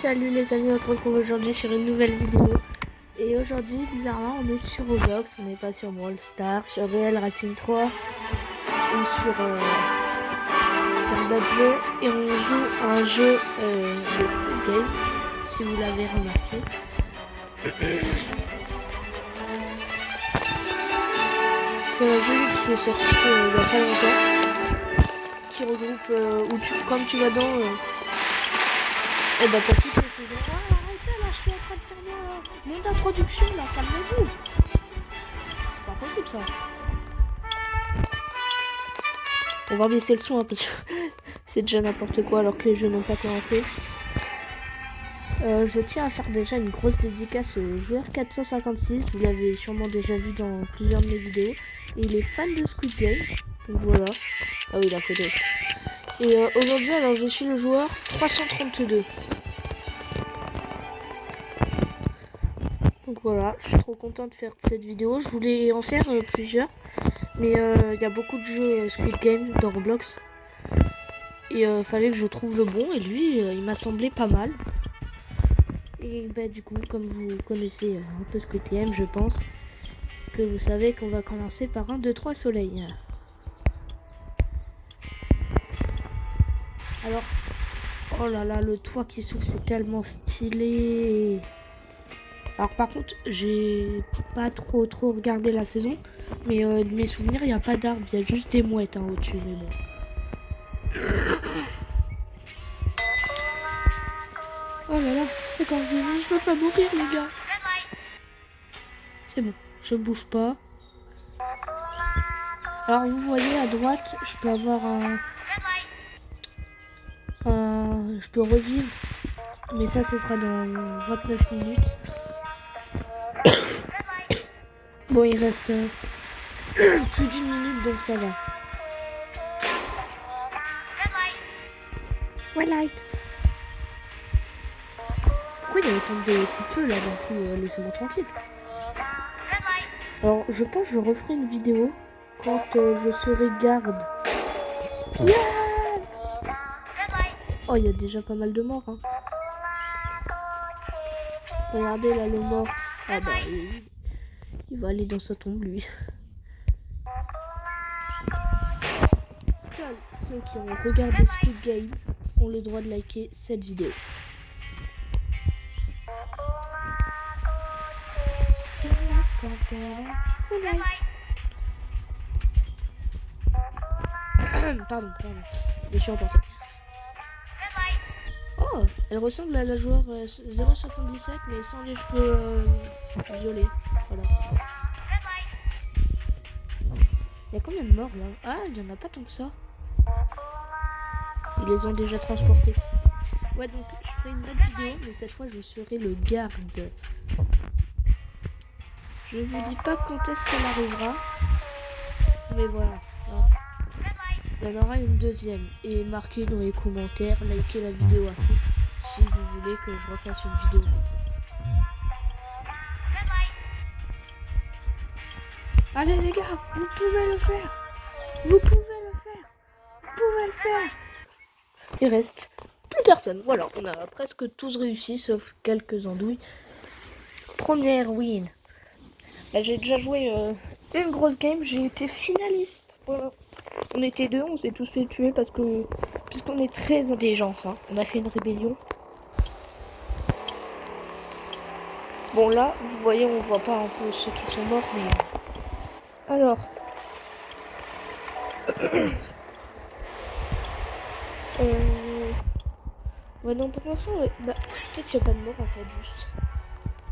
Salut les amis, on se retrouve aujourd'hui sur une nouvelle vidéo. Et aujourd'hui, bizarrement, on est sur Roblox, on n'est pas sur Brawl Stars, sur Real Racing 3 ou sur d'autres jeux. Et on joue à un jeu de Squid Game, si vous l'avez remarqué. C'est un jeu qui est sorti il n'y a pas longtemps, qui regroupe comme tu vas dans... et bah t'as toutes les saisons. Ah, arrêtez là, je suis en train de faire mon introduction là, calmez-vous. C'est pas possible ça. On va baisser le son parce que c'est déjà n'importe quoi alors que les jeux n'ont pas commencé. Je tiens à faire déjà une grosse dédicace au joueur 456. Vous l'avez sûrement déjà vu dans plusieurs de mes vidéos. Et il est fan de Squid Game. Donc voilà. Ah oui, la photo. Et aujourd'hui, alors je suis le joueur 332. Donc voilà, je suis trop content de faire cette vidéo. Je voulais en faire plusieurs. Mais il y a beaucoup de jeux Squid Game dans Roblox. Et fallait que je trouve le bon. Et lui, il m'a semblé pas mal. Et bah du coup, comme vous connaissez un peu Squid Game, je pense que vous savez qu'on va commencer par 1, 2, 3 soleil. Alors, oh là là, le toit qui s'ouvre, c'est tellement stylé. Alors par contre, j'ai pas trop regardé la saison, mais de mes souvenirs, il n'y a pas d'arbres, il y a juste des mouettes au-dessus, mais bon. Oh là là, c'est quand je veux pas mourir les gars. C'est bon, je bouge pas. Alors vous voyez à droite, je peux avoir je peux revivre, mais ça ce sera dans 29 minutes. Bon, il reste plus d'une minute, donc ça va. White light. Pourquoi il y a autant de coups de feu là d'un coup? Laissez-moi tranquille. Alors je pense que je referai une vidéo quand je serai garde. Yes! Oh, il y a déjà pas mal de morts. Hein. Regardez là le mort. Ah bah il va aller dans sa tombe lui. Seuls ceux qui ont regardé Squid Game ont le droit de liker cette vidéo. Pardon. Je suis emporté. Oh, elle ressemble à la joueur 077 mais sans les cheveux violets. Voilà. Il y a combien de morts là? Ah, il n'y en a pas tant que ça. Ils les ont déjà transportés. Ouais, donc je ferai une autre vidéo, mais cette fois je serai le garde. Je vous dis pas quand est-ce qu'elle arrivera, mais voilà. Hein. Il y en aura une deuxième. Et marquez dans les commentaires, likez la vidéo à fond si vous voulez que je refasse une vidéo comme ça. Allez les gars, vous pouvez le faire. Vous pouvez le faire. Vous pouvez le faire. Il reste plus personne. Voilà, on a presque tous réussi, sauf quelques andouilles. Première win. J'ai déjà joué une grosse game, j'ai été finaliste. Voilà. On était deux, on s'est tous fait tuer puisqu'on est très intelligents. Hein. On a fait une rébellion. Bon là, vous voyez, on voit pas un peu ceux qui sont morts, mais... Alors... Ouais non, pour l'instant, bah, peut-être qu'il n'y a pas de mort en fait, juste.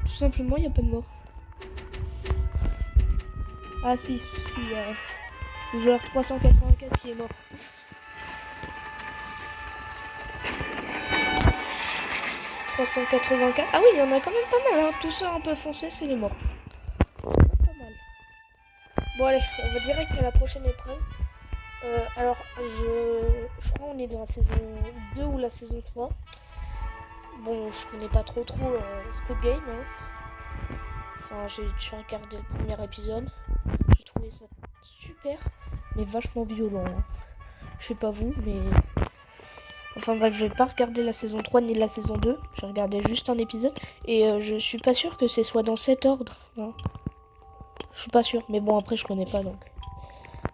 Tout simplement, il n'y a pas de mort. Ah si, le joueur 384 qui est mort. Ah oui, il y en a quand même pas mal, hein. Tout ça un peu foncé, c'est les morts. Pas mal. Bon allez, on va direct à la prochaine épreuve. Alors, je crois qu'on est dans la saison 2 ou la saison 3. Bon, je connais pas trop Squid Game. Hein. Enfin, j'ai regardé le premier épisode. J'ai trouvé ça super, mais vachement violent. Hein. Je sais pas vous, mais... Enfin, Enfin bref, je vais pas regarder la saison 3 ni la saison 2. J'ai regardé juste un épisode. Et je suis pas sûre que ce soit dans cet ordre. Hein. Je suis pas sûre. Mais bon, après, je connais pas donc.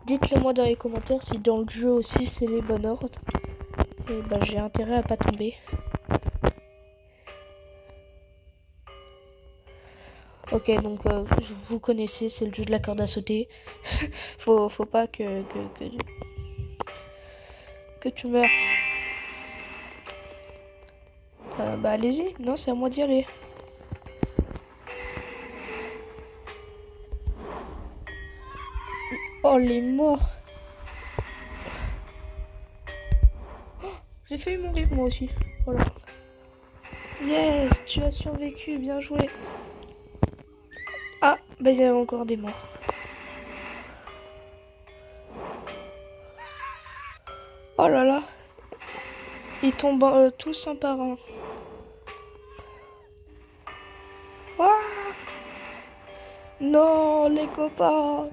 Dites-le moi dans les commentaires si dans le jeu aussi c'est les bons ordres. Et bah, j'ai intérêt à pas tomber. Ok, donc vous connaissez, c'est le jeu de la corde à sauter. faut pas que tu meurs. Bah allez-y, non c'est à moi d'y aller. Oh les morts. Oh, j'ai failli mourir moi aussi. Voilà. Yes, tu as survécu, bien joué. Ah, bah il y a encore des morts. Oh là là. Ils tombent tous un par un. Ah non, les copains.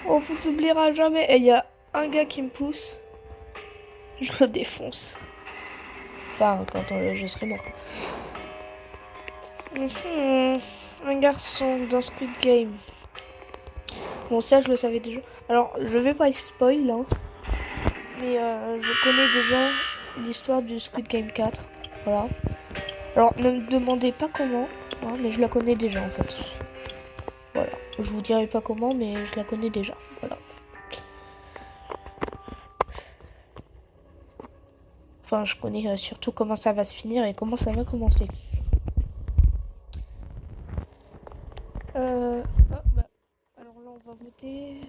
On ne s'oubliera jamais. Et il y a un gars qui me pousse. Je le défonce. Enfin, quand je serai mort. Un garçon dans Squid Game. Bon, ça, je le savais déjà. Alors, je vais pas spoil, hein. Mais je connais déjà l'histoire du Squid Game 4. Voilà. Alors, ne me demandez pas comment. Hein, mais je la connais déjà, en fait. Voilà. Je vous dirai pas comment, mais je la connais déjà. Voilà. Enfin, je connais surtout comment ça va se finir et comment ça va commencer. Bah, alors là, on va voter.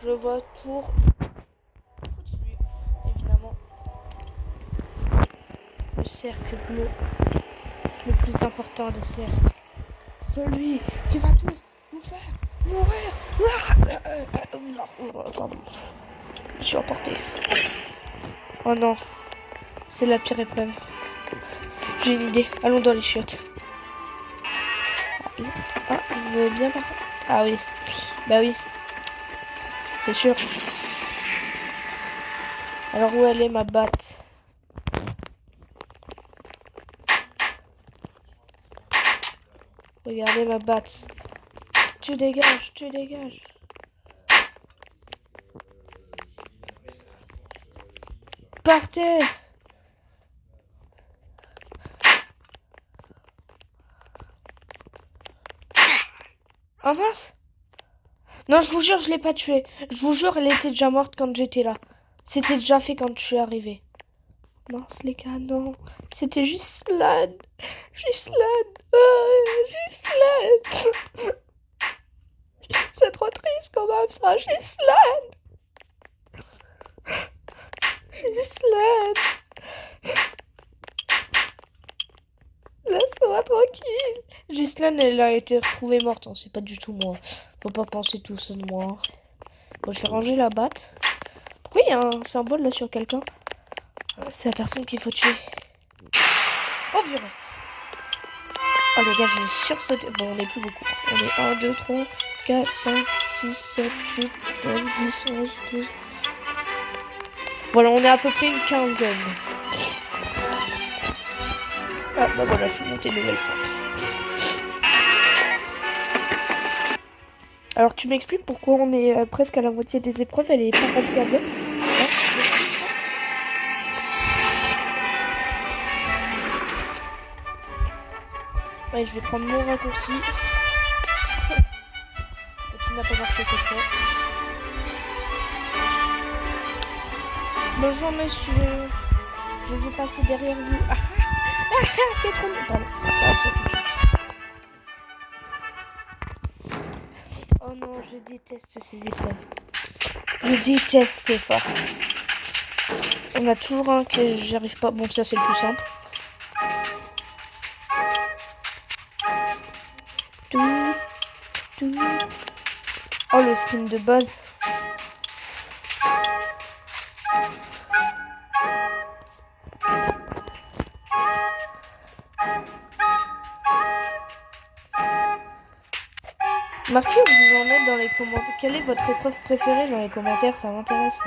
Je vote pour continuer, évidemment. Le cercle bleu. Le plus important des cercles. Celui qui va tous nous faire mourir. Pardon. Je suis emporté. Oh non. C'est la pire épreuve. J'ai une idée. Allons dans les chiottes. Ah, je veux bien par... Ah oui. Bah oui. C'est sûr. Alors où elle est ma batte? Regardez ma batte. Tu dégages, tu dégages. Partez! Oh mince! Non, je vous jure, je l'ai pas tuée. Je vous jure, elle était déjà morte quand j'étais là. C'était déjà fait quand je suis arrivée. Mince, les gars, non. C'était juste Slade. Gislaine. Gislaine. C'est trop triste quand même, ça. Gislaine. Gislaine. Laisse-moi tranquille. Gislaine, elle a été retrouvée morte. Hein. C'est pas du tout moi. Faut pas penser tout ça de moi. Bon, je vais ranger la batte. Pourquoi il y a un symbole là sur quelqu'un? C'est la personne qu'il faut tuer. Oh purée. Oh les gars, j'ai sursauté. Bon, on est plus beaucoup. On est 1, 2, 3, 4, 5, 6, 7, 8, 9, 10, 11, 12. Voilà, on est à peu près une quinzaine. Ah bah voilà, je suis monté level 5. Alors tu m'expliques pourquoi on est presque à la moitié des épreuves, elle est pas remplie à bloc. Ouais, je vais prendre mon raccourci. Qui n'a pas marché cette fois. Bonjour monsieur. Je vais passer derrière vous. T'es trop nul. Pardon. J'arrête ça tout de suite. Oh non, je déteste ces épreuves. Je déteste ces efforts. On a toujours un que j'arrive pas. Bon, ça c'est le plus simple. Oh, le skin de base. Marquez où vous en êtes dans les commentaires. Quelle est votre épreuve préférée dans les commentaires? Ça m'intéresse.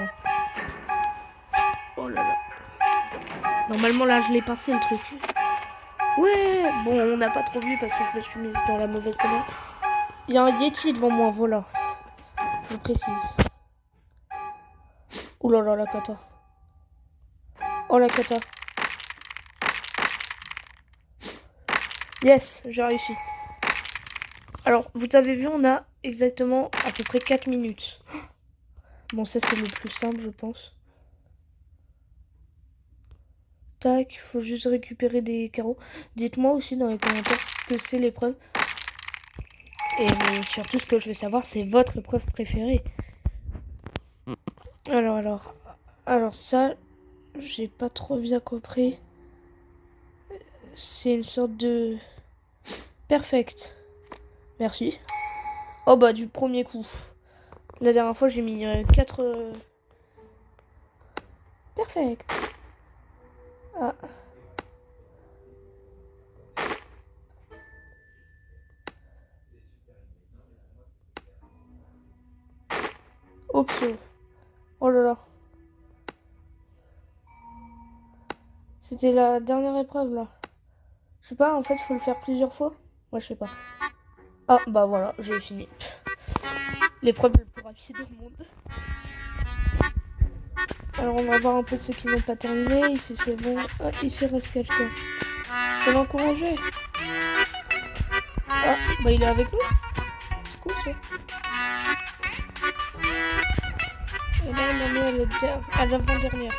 Normalement, là, je l'ai passé, le truc. Ouais. Bon, on n'a pas trop vu parce que je me suis mise dans la mauvaise caméra. Il y a un Yeti devant moi, voilà. Je précise. Ouh là là, la cata. Oh, la cata. Yes, j'ai réussi. Alors, vous avez vu, on a exactement à peu près 4 minutes. Bon, ça, c'est le plus simple, je pense. Tac, il faut juste récupérer des carreaux. Dites-moi aussi dans les commentaires ce que c'est l'épreuve. Et mais surtout, ce que je veux savoir, c'est votre épreuve préférée. Alors ça, j'ai pas trop bien compris. C'est une sorte de... Perfect. Merci. Oh bah, du premier coup. La dernière fois, j'ai mis 4... Perfect. Ah. Oups. Oh là là. C'était la dernière épreuve là. Je sais pas, en fait, faut le faire plusieurs fois. Moi, je sais pas. Ah, bah voilà, j'ai fini. L'épreuve la plus rapide au monde. Alors, on va voir un peu ceux qui n'ont pas terminé. Ici, c'est bon. Ah, ici, il reste quelqu'un. Faut l'encourager. Ah, bah il est avec nous. C'est cool ça. Et là, on en est à l'avant-dernière.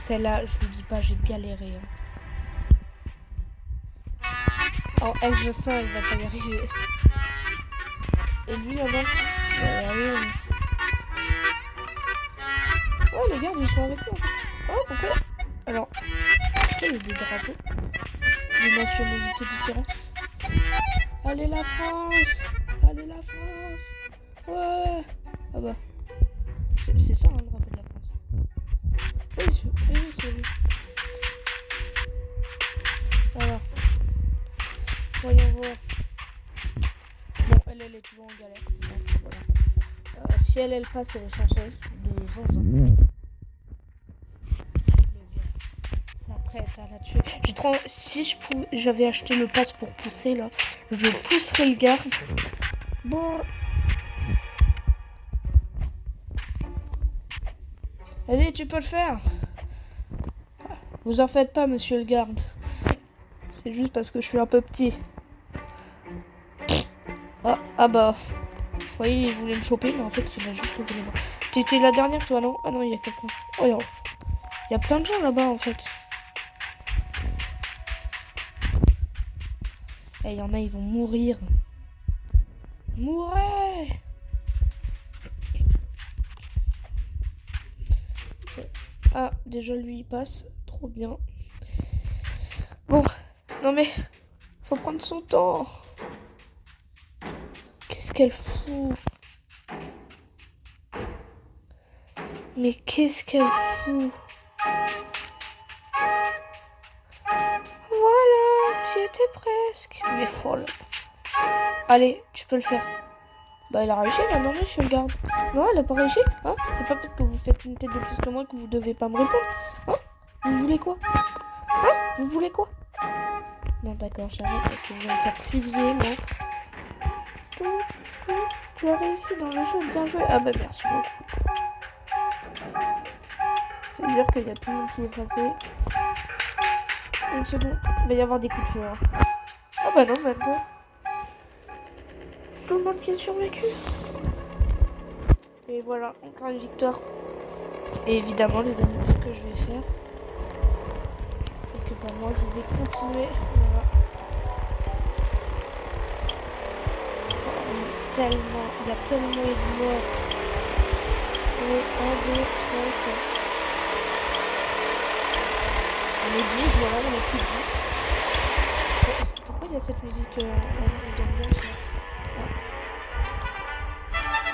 Celle-là, je vous dis pas, j'ai galéré. En F, je sens, il va pas y arriver. Et lui, là-bas, il va y arriver. Oh, les gardes, ils sont avec nous. Oh, pourquoi? Alors, il y a des drapeaux. Des nationalités différentes. Allez, la France! Allez, la France! Ouais! Ah bah. C'est ça, hein, le drapeau de la France. Oui, c'est lui. Voilà. Voyons voir. Bon, elle est toujours en galère. Donc, voilà. Si elle passe, elle est chanceuse. De Zanzan. S'apprête à la tuer. Si j'avais acheté le pass pour pousser, là, je pousserais le garde. Bon. Vas-y, tu peux le faire. Vous en faites pas, monsieur le garde. C'est juste parce que je suis un peu petit. Ah bah. Vous voyez, il voulait me choper, mais en fait, il a juste levé les bras. T'étais la dernière, toi, non? Ah non, il y a quelqu'un. Oh, il y a plein de gens là-bas, en fait. Et il y en a, ils vont mourir. Mourez! Ah, déjà, lui, il passe. Trop bien. Bon. Non, mais... Faut prendre son temps. Qu'est-ce qu'elle fout? Mais qu'est-ce qu'elle fout? Voilà, tu étais presque. Mais folle. Allez, tu peux le faire. Bah, elle a réussi là, non, monsieur le garde. Non, elle a pas réussi. Hein? C'est pas parce que vous faites une tête de plus que moi que vous devez pas me répondre. Hein? Vous voulez quoi? Hein? Vous voulez quoi? Non, d'accord, j'arrête parce que je vais me faire fusiller, moi. Tu as réussi dans le jeu, bien joué. Ah bah, merci beaucoup. Ça veut dire qu'il y a tout le monde qui est passé. Une seconde, il va y avoir des coups de feu. Hein. Ah bah non, même pas. Tout le monde qui a survécu. Et voilà, encore une victoire. Et évidemment, les amis, ce que je vais faire, c'est que bah, moi, je vais continuer. Voilà. Il y a tellement eu de morts. Oui, 1, 2, 3, 4. On est 10, voilà, on est plus de 10. Pourquoi il y a cette musique d'ambiance là?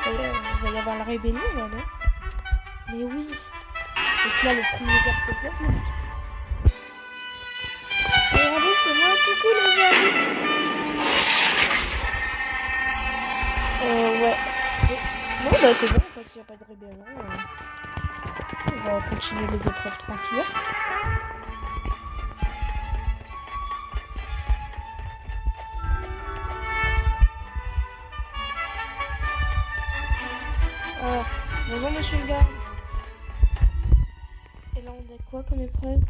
Il va y avoir la rébellion là, non? Mais oui. Et puis là, le premier garde peut faire. Regardez, c'est moi, coucou les amis. Ouais. Non, bah c'est bon, en fait, il n'y a pas de rébellion. On va continuer les épreuves tranquilles. Alors, bonjour monsieur le gars. Et là, on a quoi comme épreuve?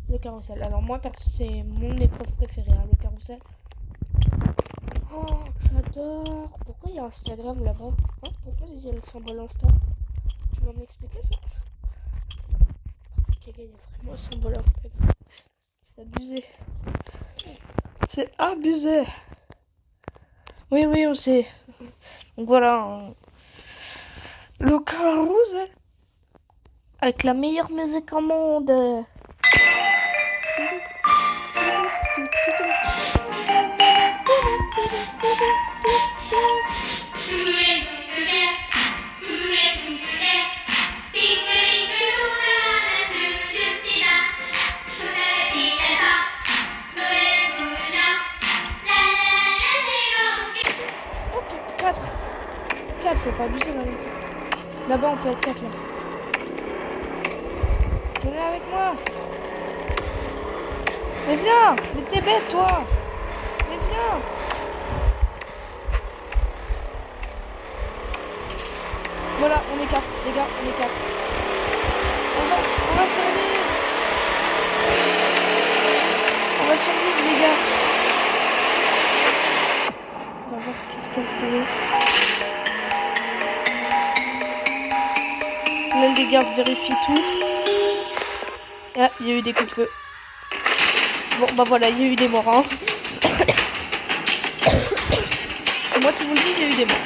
Le carrousel. Alors moi, perso, c'est mon épreuve préférée, hein, le carrousel. Oh, j'adore. Pourquoi il y a Instagram là-bas, hein? Pourquoi il y a le symbole Insta? Tu vas m'expliquer ça? Ok, il y a vraiment un symbole Instagram. C'est abusé. C'est abusé. Oui, oui, on sait. Donc voilà. Hein. Le carrousel. Avec la meilleure musique au monde. Ok, 4. 4, faut pas abuser là. Là-bas, on peut être 4 là. Venez avec moi. Mais viens. Mais t'es bête, toi. Mais viens. Voilà, on est 4, les gars, on est 4. On va survivre. On va survivre, les gars. On va voir ce qui se passe derrière. Là, les gars, vérifient tout. Ah, il y a eu des coups de feu. Bon, bah voilà, il y a eu des morts. Hein. C'est moi qui vous le dis, il y a eu des morts.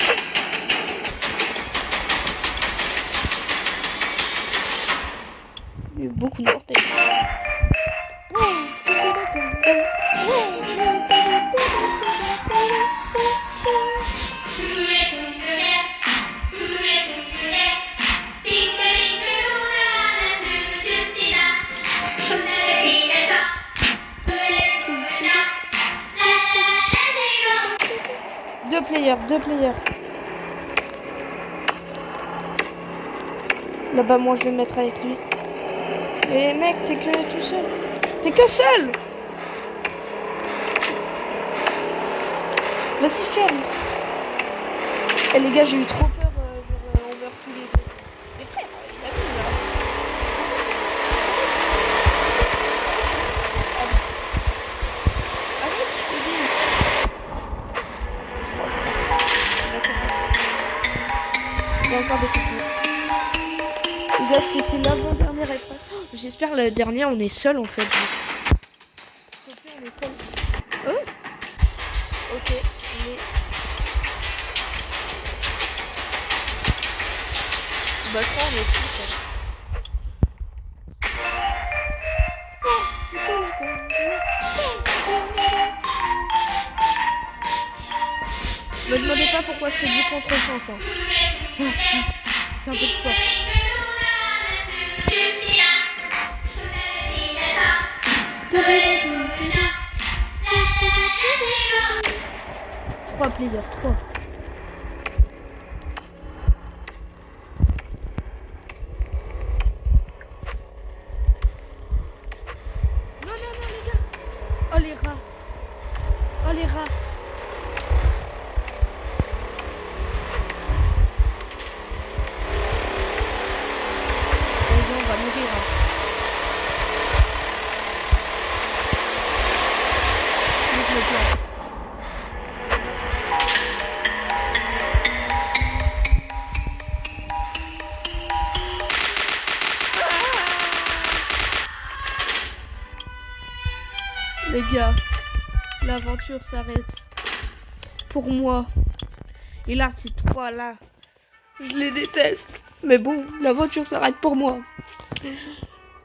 Il y a eu beaucoup de morts d'ailleurs. Deux players. Là-bas, moi, je vais me mettre avec lui. Mais mec, t'es que tout seul. T'es que seul. Vas-y, ferme. Eh les gars, j'ai eu trop peur. On meurt tous les deux. Mais frère, il a vu là. Arrête, je te dis. Il y a encore des coups. Les gars, c'était l'avant-dernière épreuve. Oh, j'espère la dernière, on est seul en fait. S'il te plaît, on est seul. Oh, ok, on est. Bah, je crois on est 6. Me demandez pas pourquoi je fais du contre-sens. Hein. C'est un peu de sport. 3 players, 3. Non, les gars. Oh, les rats. Oh, les rats. On va mourir. Hein. Les gars, l'aventure s'arrête. Pour moi. Et là, ces 3 là, je les déteste. Mais bon, l'aventure s'arrête pour moi.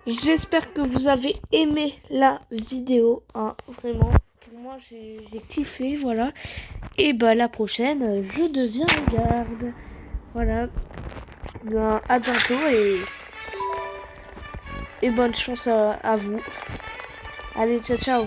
J'espère que vous avez aimé la vidéo. Hein, vraiment. Pour moi, j'ai kiffé. Voilà. Et bah, la prochaine, je deviens garde. Voilà. Ben, à bientôt et bonne chance à vous. Allez, ciao, ciao.